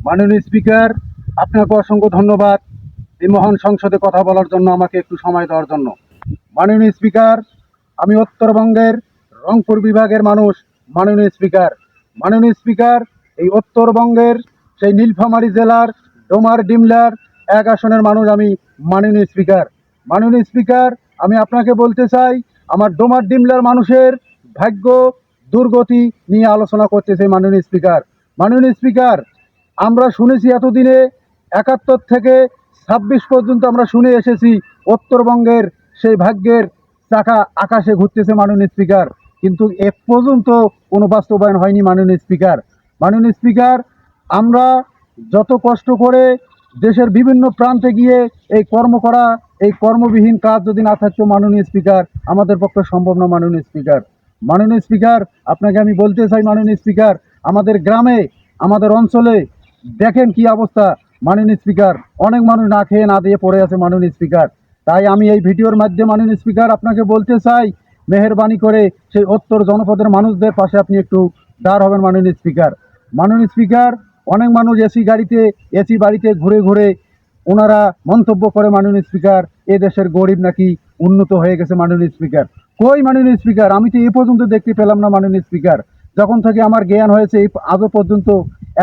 মাননীয় স্পিকার, আপনাকে অসংখ্য ধন্যবাদ এই মহান সংসদে কথা বলার জন্য, আমাকে একটু সময় দেওয়ার জন্য। মাননীয় স্পিকার, আমি উত্তরবঙ্গের রংপুর বিভাগের মানুষ। মাননীয় স্পিকার, মাননীয় স্পিকার, এই উত্তরবঙ্গের সেই নীলফামারী জেলার ডোমার ডিমলার 1 আসনের মানুষ আমি। মাননীয় স্পিকার, মাননীয় স্পিকার, আমি আপনাকে বলতে চাই, আমার ডোমার ডিমলার মানুষের ভাগ্য দুর্গতি নিয়ে আলোচনা করতেছে। মাননীয় স্পিকার, মাননীয় স্পিকার, আমরা শুনেছি এতদিনে 71 থেকে 26 পর্যন্ত আমরা শুনে এসেছি উত্তরবঙ্গের সেই ভাগ্যের চাকা আকাশে ঘুরতেছে। মাননীয় স্পিকার, কিন্তু এ পর্যন্ত কোনো বাস্তবায়ন হয়নি। মাননীয় স্পিকার, মাননীয় স্পিকার, আমরা যত কষ্ট করে দেশের বিভিন্ন প্রান্তে গিয়ে এই কর্ম করা, এই কর্মবিহীন কাজ যদি না থাকতো মাননীয় স্পিকার, আমাদের পক্ষে সম্ভব না। মাননীয় স্পিকার, মাননীয় স্পিকার, আপনাকে আমি বলতে চাই মাননীয় স্পিকার, আমাদের গ্রামে, আমাদের অঞ্চলে দেখেন কি অবস্থা। মাননীয় স্পিকার, অনেক মানুষ না খেয়ে না দিয়ে পড়ে আছে। মাননীয় স্পিকার, তাই আমি এই ভিডিওর মাধ্যমে মাননীয় স্পিকার আপনাকে বলতে চাই, মেহেরবানি করে সেই উত্তর জনপদের মানুষদের পাশে আপনি একটু দাঁড় হবেন। মাননীয় স্পিকার, মাননীয় স্পিকার, অনেক মানুষ এসি বাড়িতে ঘুরে ঘুরে ওনারা মন্তব্য করে মাননীয় স্পিকার, এ দেশের গরিব নাকি উন্নত হয়ে গেছে। মাননীয় স্পিকার, কই মাননীয় স্পিকার, আমি তো এ পর্যন্ত দেখতে পেলাম না। মাননীয় স্পিকার, যখন থেকে আমার জ্ঞান হয়েছে এই আজও পর্যন্ত,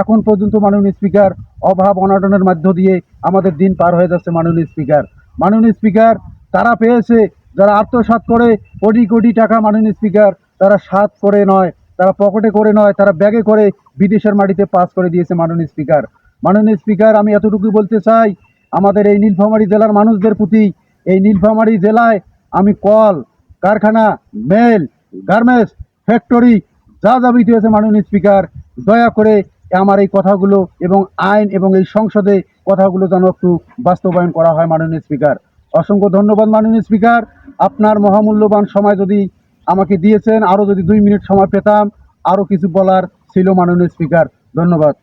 এখন পর্যন্ত মাননীয় স্পিকার, অভাব অনটনের মধ্য দিয়ে আমাদের দিন পার হয়ে যাচ্ছে। মাননীয় স্পিকার, মাননীয় স্পিকার, তারা পেয়েছে যারা আত্মসাৎ করে কোটি কোটি টাকা। মাননীয় স্পিকার, তারা সাত করে নয়, তারা পকেটে করে নয়, তারা ব্যাগে করে বিদেশের মাটিতে পাস করে দিয়েছে। মাননীয় স্পিকার, মাননীয় স্পিকার, আমি এতটুকু বলতে চাই আমাদের এই নীলফামারী জেলার মানুষদের প্রতি, এই নীলফামারী জেলায় আমি কল কারখানা, মেল, গার্মেন্টস, ফ্যাক্টরি যা যাবিত হয়েছে। মাননীয় স্পিকার, দয়া করে আমার এই কথাগুলো এবং আইন এবং এই সংসদে কথাগুলো যেন একটু বাস্তবায়ন করা হয়। মাননীয় স্পিকার, অসংখ্য ধন্যবাদ। মাননীয় স্পিকার, আপনার মহামূল্যবান সময় যদি আমাকে দিয়েছেন, আরও যদি 2 মিনিট সময় পেতাম, আরও কিছু বলার ছিল। মাননীয় স্পিকার, ধন্যবাদ।